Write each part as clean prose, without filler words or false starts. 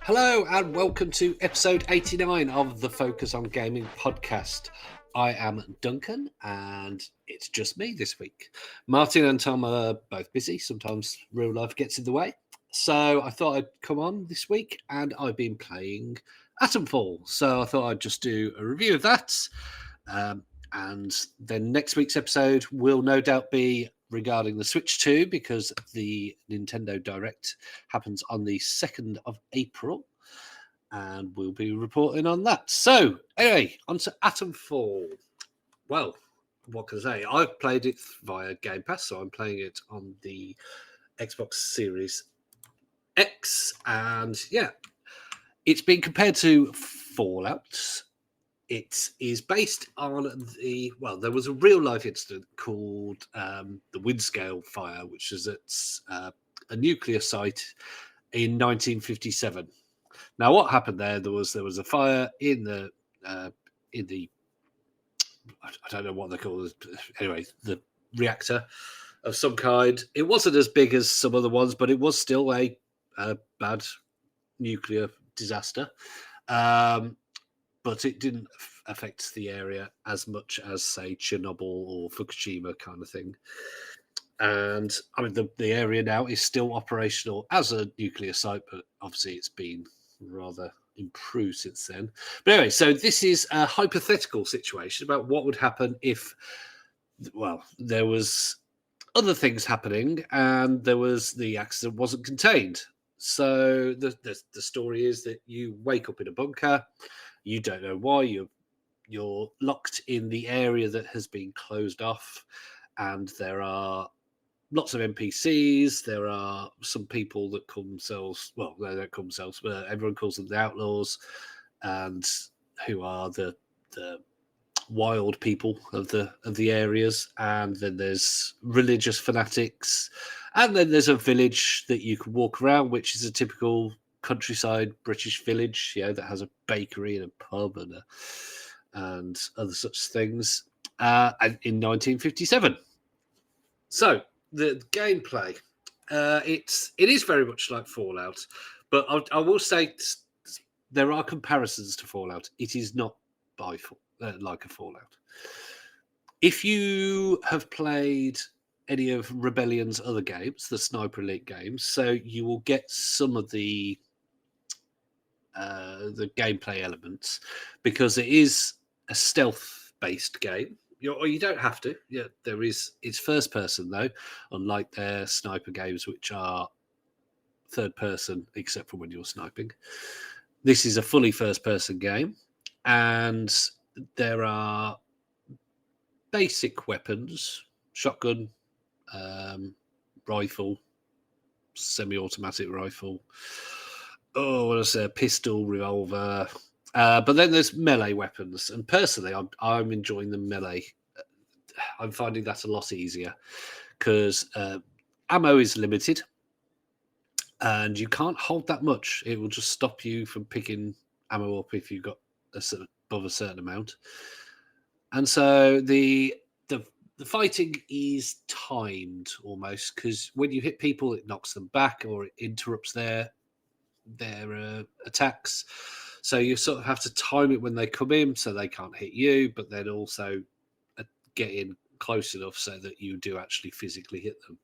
Hello and welcome to episode 89 of the Focus on Gaming podcast. I am Duncan and it's just me this week. Martin and Tom are both busy. Sometimes real life gets in the way. So I thought I'd come on this week and I've been playing Atomfall. So I thought I'd just do a review of that. And then next week's episode will no doubt be regarding the Switch 2 because the Nintendo Direct happens on the 2nd of April and we'll be reporting on that. So anyway, on to Atomfall. Well, what can I say? I've played it via Game Pass, so I'm playing it on the Xbox Series X, and yeah, it's been compared to Fallout. It is based on there was a real life incident called the Windscale Fire, which was at a nuclear site in 1957. Now, what happened there? There was a fire in the I don't know what they call it. Anyway, the reactor of some kind. It wasn't as big as some other ones, but it was still a bad nuclear disaster. But it didn't affect the area as much as, say, Chernobyl or Fukushima kind of thing. And I mean, the area now is still operational as a nuclear site, but obviously it's been rather improved since then. But anyway, so this is a hypothetical situation about what would happen if, well, there was other things happening and the accident wasn't contained. So the story is that you wake up in a bunker, you don't know why, you're locked in the area that has been closed off, and there are lots of NPCs. There are some people that call themselves, well, they don't call themselves, but everyone calls them the Outlaws, and who are the wild people of the areas. And then there's religious fanatics, and then there's a village that you can walk around, which is a typical countryside British village, that has a bakery and a pub and other such things. And in 1957. So the gameplay, it is very much like Fallout, but I will say there are comparisons to Fallout. It is not like a Fallout. If you have played any of Rebellion's other games, the Sniper Elite games, so you will get some of the gameplay elements because it is a stealth-based game. You don't have to. Yeah, it's first person though, unlike their sniper games, which are third person, except for when you're sniping. This is a fully first person game, and there are basic weapons: shotgun, rifle, semi-automatic rifle. Oh, what is a pistol, revolver? But then there's melee weapons, and personally, I'm enjoying the melee. I'm finding that a lot easier because ammo is limited, and you can't hold that much. It will just stop you from picking ammo up if you've got above a certain amount. And so the fighting is timed almost, because when you hit people, it knocks them back or it interrupts their attacks. So you sort of have to time it when they come in so they can't hit you, but then also get in close enough so that you do actually physically hit them.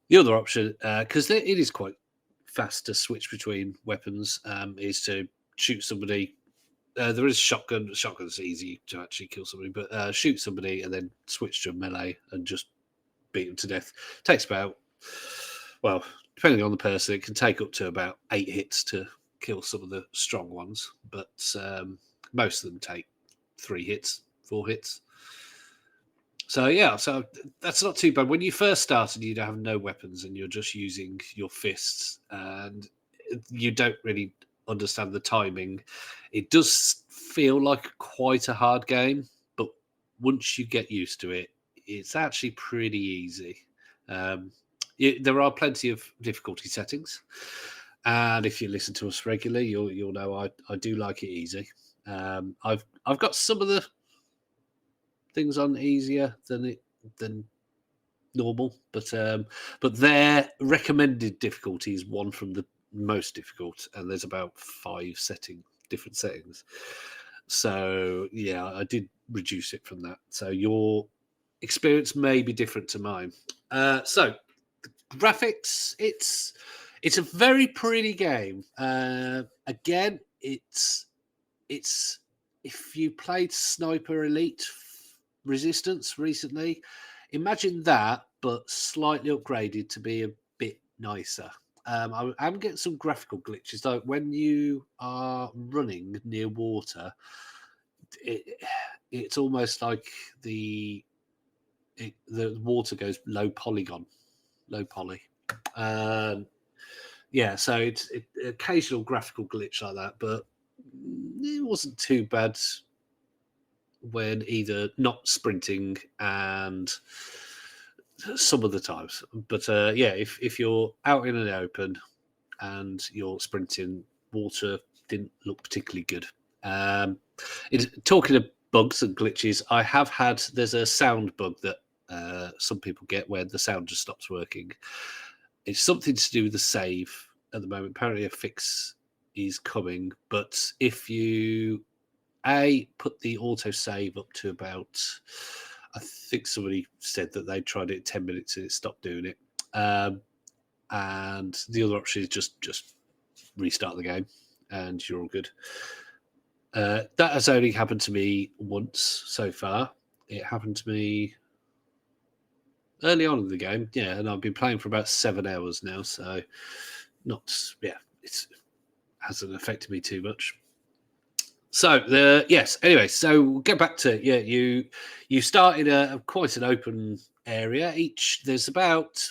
The other option, because it is quite fast to switch between weapons, is to shoot somebody. There is shotgun. Shotgun's easy to actually kill somebody, but shoot somebody and then switch to a melee and just beat them to death. Takes about, well, depending on the person, it can take up to about 8 hits to kill some of the strong ones, but most of them take 3 hits, 4 hits. So yeah, so that's not too bad. When you first started, you'd have no weapons and you're just using your fists, and you don't really understand the timing. It does feel like quite a hard game, but once you get used to it, it's actually pretty easy. There are plenty of difficulty settings, and if you listen to us regularly, you'll know I do like it easy. I've got some of the things on easier than normal, but their recommended difficulty is one from the most difficult, and there's about 5 different settings. So yeah, I did reduce it from that. So your experience may be different to mine. So graphics, it's a very pretty game. Again, it's if you played Sniper Elite Resistance recently, imagine that, but slightly upgraded to be a bit nicer. I'm getting some graphical glitches. Like when you are running near water, it, it's almost like the water goes low poly. Um, yeah, so it's occasional graphical glitch like that, but it wasn't too bad when either not sprinting and some of the times. But yeah, if you're out in the open and you're sprinting, water didn't look particularly good. Talking of bugs and glitches, there's a sound bug that some people get where the sound just stops working. It's something to do with the save at the moment. Apparently, a fix is coming, but if you put the auto save up to about, I think somebody said that they tried it 10 minutes and it stopped doing it. And the other option is just restart the game and you're all good. That has only happened to me once so far. It happened to me early on in the game, yeah, and I've been playing for about 7 hours now, so it hasn't affected me too much. So yes, anyway, so we'll get back to you start in quite an open area. There's about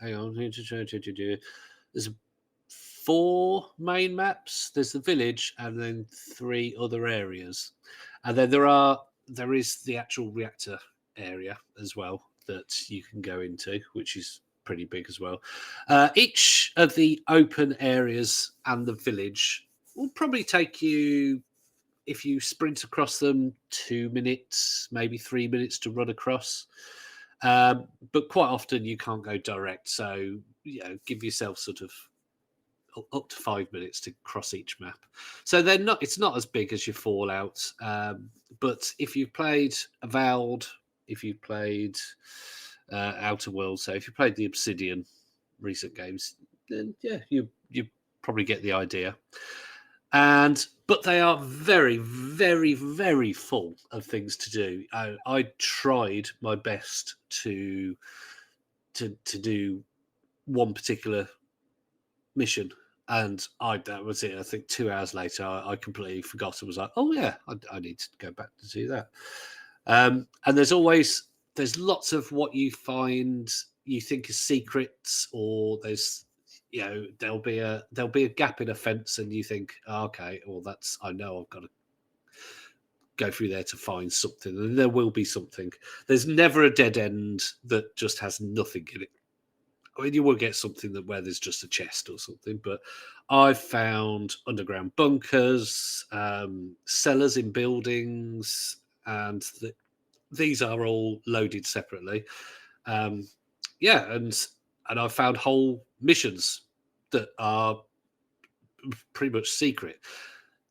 hang on, there's 4 main maps. There's the village and then 3 other areas, and then there is the actual reactor area as well that you can go into, which is pretty big as well. Each of the open areas and the village will probably take you, if you sprint across them, 2 minutes, maybe 3 minutes to run across. But quite often you can't go direct, so give yourself sort of up to 5 minutes to cross each map. So it's not as big as your Fallout, but if you've played Avowed, if you've played Outer Worlds, so if you played the Obsidian recent games, then yeah, you probably get the idea. But they are very, very, very full of things to do. I tried my best to do one particular mission, and that was it. I think 2 hours later, I completely forgot and was like, "Oh yeah, I need to go back to do that." And there's lots of what you find you think is secrets, or there'll be a gap in a fence, and you think, okay, well I know I've got to go through there to find something, and there will be something. There's never a dead end that just has nothing in it. I mean, you will get something where there's just a chest or something, but I've found underground bunkers, cellars in buildings, and these are all loaded separately. Yeah, and I've found whole missions that are pretty much secret.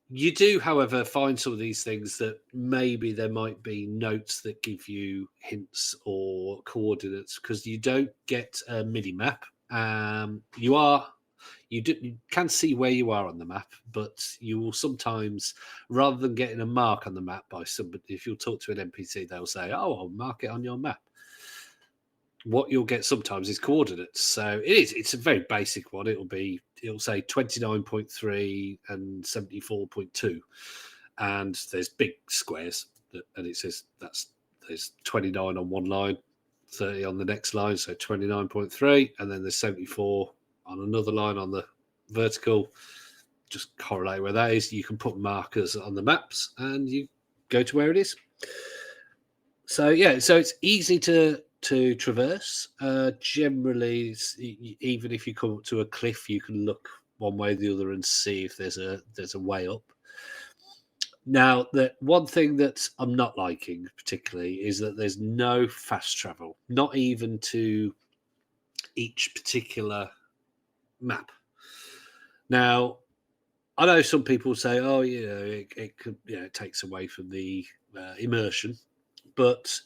You do, however, find some of these things that maybe there might be notes that give you hints or coordinates, because you don't get a mini map. You can see where you are on the map, but you will sometimes, rather than getting a mark on the map by somebody, if you'll talk to an NPC, they'll say, "Oh, I'll mark it on your map." What you'll get sometimes is coordinates. So it's a very basic one. It'll say 29.3 and 74.2, and there's big squares and it says there's 29 on one line, 30 on the next line, so 29.3, and then there's 74 on another line on the vertical. Just correlate where that is. You can put markers on the maps and you go to where it is. So yeah, so it's easy to traverse. Generally, even if you come up to a cliff, you can look one way or the other and see if there's a way up. Now, the one thing that I'm not liking particularly is that there's no fast travel, not even to each particular map. Now, I know some people say, "Oh, it could, it takes away from the immersion," but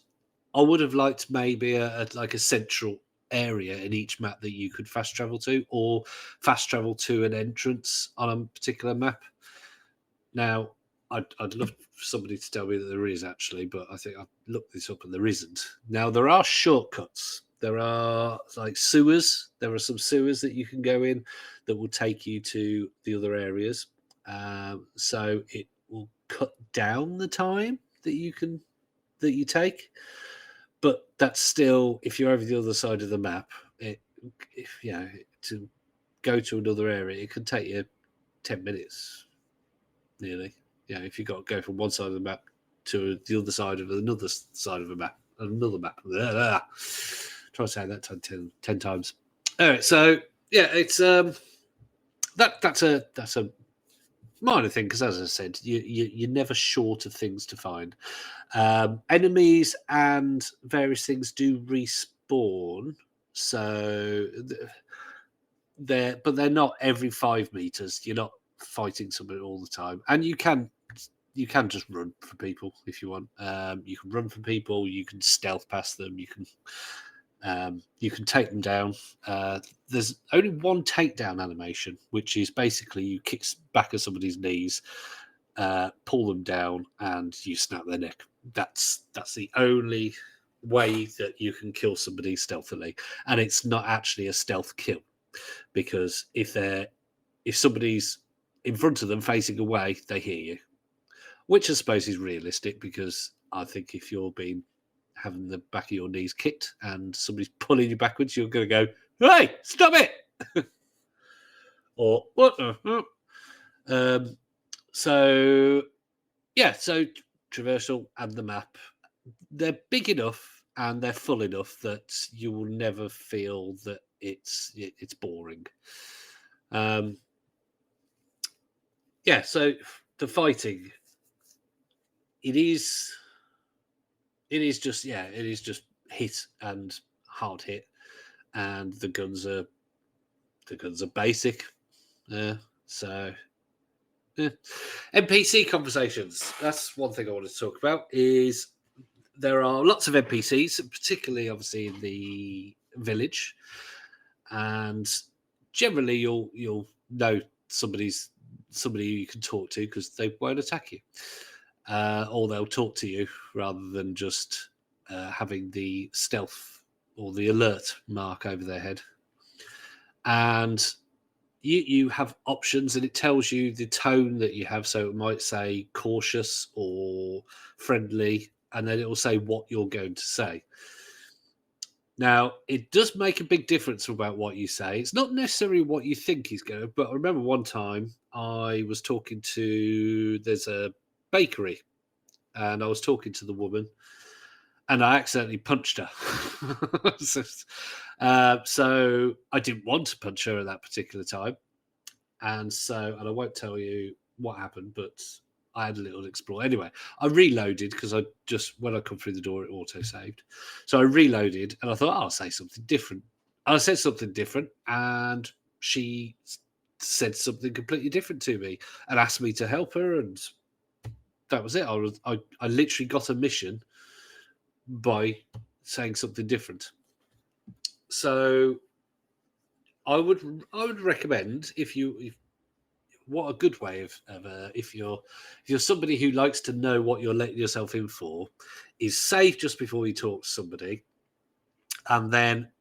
I would have liked maybe like a central area in each map that you could fast travel to, or fast travel to an entrance on a particular map. Now, I'd love for somebody to tell me that there is actually, but I think I've looked this up and there isn't. Now, there are shortcuts. There are like sewers. There are some sewers that you can go in that will take you to the other areas. So it will cut down the time that you take, but that's still, if you're over the other side of the map, it if to go to another area, it could take you 10 minutes nearly. If you've got to go from one side of the map to the other side of another side of a map, another map. Try to say that 10 times. All right, so yeah, it's that's a minor thing because, as I said, you're never short of things to find. Enemies and various things do respawn, so they're not every 5 meters. You're not fighting somebody all the time, and you can just run for people if you want. You can run for people. You can stealth past them. You can take them down. There's only one takedown animation, which is basically you kick back at somebody's knees, pull them down, and you snap their neck. That's the only way that you can kill somebody stealthily, and it's not actually a stealth kill because if somebody's in front of them facing away, they hear you, which I suppose is realistic because I think if you're having the back of your knees kicked and somebody's pulling you backwards, you're going to go, "Hey, stop it!" or "What?" So yeah, so traversal and the map, they're big enough and they're full enough that you will never feel that it's boring. Yeah, so the fighting, it is just hit and hard hit, and the guns are basic. So yeah. NPC conversations. That's one thing I wanted to talk about. Is there are lots of NPCs, particularly obviously in the village, and generally you'll know somebody you can talk to because they won't attack you, or they'll talk to you rather than just having the stealth or the alert mark over their head. And you have options, and it tells you the tone that you have. So it might say cautious or friendly, and then it will say what you're going to say. Now, it does make a big difference about what you say. It's not necessarily what you think he's going to, but I remember one time I was talking to, there's a bakery, and I was talking to the woman, and I accidentally punched her. So I didn't want to punch her at that particular time. And I won't tell you what happened, but I had a little explore. Anyway, I reloaded because when I come through the door, it auto saved. So I reloaded and I thought, I'll say something different. And I said something different, and she said something completely different to me and asked me to help her. And that was it. I literally got a mission by saying something different. So I would recommend if what a good way of if you're somebody who likes to know what you're letting yourself in for, is save just before you talk to somebody, and then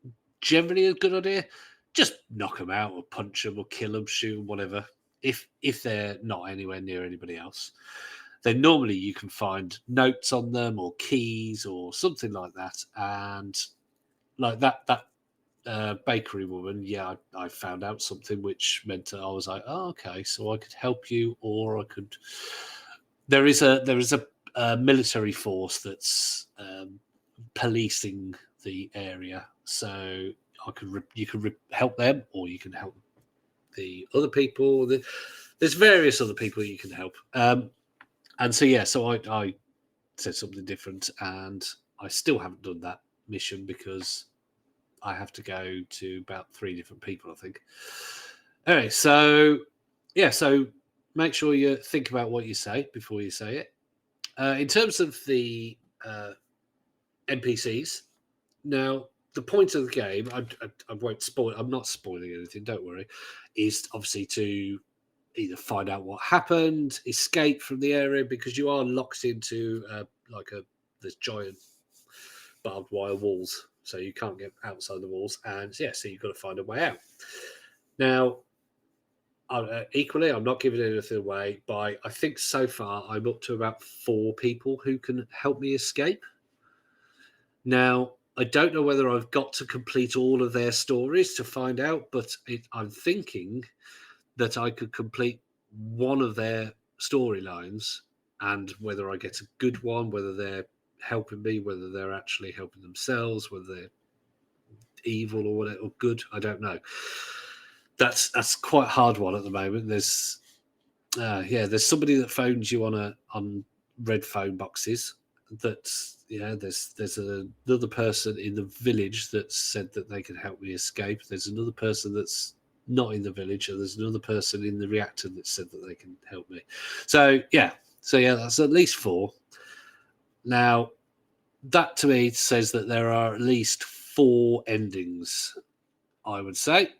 generally a good idea, just knock them out or punch them or kill them, shoot them, whatever. If they're not anywhere near anybody else, then normally you can find notes on them or keys or something like that, and like that bakery woman, yeah, I found out something which meant that I was like, oh, okay, so I could help you, or I could. There is a military force that's policing the area, so you could help them, or you can help the other people. There's various other people you can help, and so yeah, so I said something different, and I still haven't done that mission because I have to go to about 3 different people, I think. Anyway, so yeah, so make sure you think about what you say before you say it. In terms of the NPCs, now the point of the game, I won't spoil. I'm not spoiling anything. Don't worry. Is obviously to either find out what happened, escape from the area because you are locked into like a this giant barbed wire walls, so you can't get outside the walls, and yeah, so you've got to find a way out. Now, equally, I'm not giving anything away. By I think so far, I'm up to about 4 people who can help me escape. Now, I don't know whether I've got to complete all of their stories to find out, but I'm thinking that I could complete one of their storylines, and whether I get a good one, whether they're helping me, whether they're actually helping themselves, whether they're evil or whatever, or good, I don't know. That's quite a hard one at the moment. There's there's somebody that phones you on red phone boxes. There's another person in the village that said that they can help me escape. There's another person that's not in the village, and there's another person in the reactor that said that they can help me. So yeah, that's at least 4. Now, that to me says that there are at least 4 endings, I would say.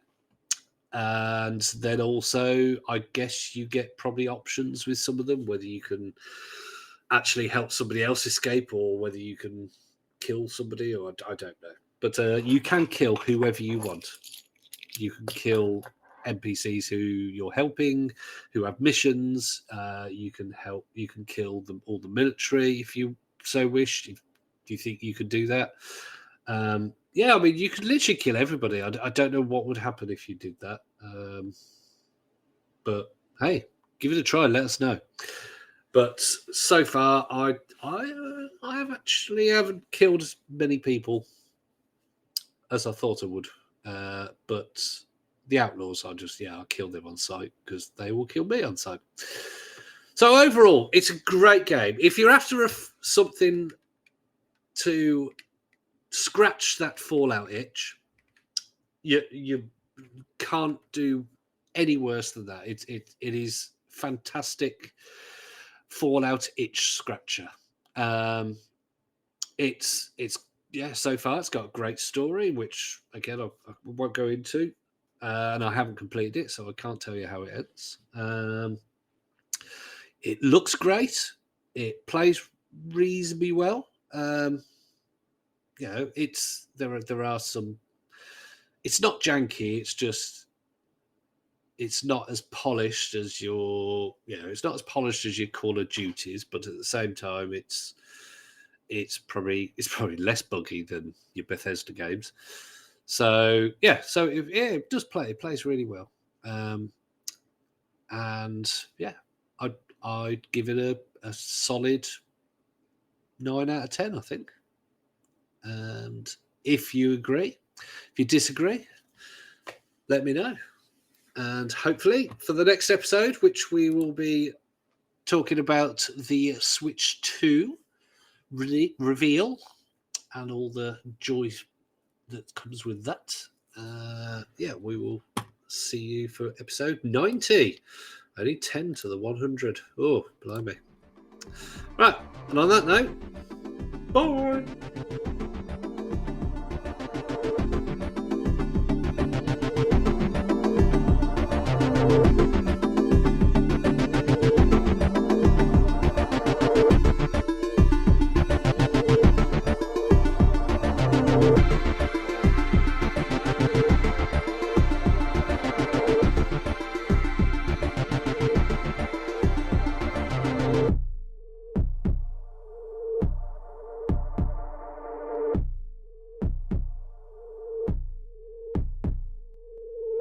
And then also, I guess you get probably options with some of them, whether you can actually help somebody else escape or whether you can kill somebody, or I don't know. But you can kill whoever you want. You can kill NPCs who you're helping, who have missions. You can kill them all, the military, if you so wish. Do you think you could do that? Yeah, I mean, you could literally kill everybody. I don't know what would happen if you did that. But hey, give it a try. Let us know. But so far, I haven't killed as many people as I thought I would. But the outlaws, I'll kill them on sight because they will kill me on sight. So overall, it's a great game. If you're after something to scratch that Fallout itch, you can't do any worse than that. It is fantastic Fallout itch scratcher. It's so far it's got a great story, which again I won't go into, and I haven't completed it, so I can't tell you how it ends. It looks great. It plays reasonably well. There are some. It's not janky. It's just it's not as polished as it's not as polished as your Call of Duties, but at the same time, it's probably less buggy than your Bethesda games. So it does play. It plays really well, and yeah, I'd give it a solid 9 out of 10, I think. And if you agree, if you disagree, let me know. And hopefully for the next episode, which we will be talking about the Switch 2 reveal and all the joy that comes with that. We will see you for episode 90. Only 10 to the 100. Oh, blimey. Right, and on that note, bye.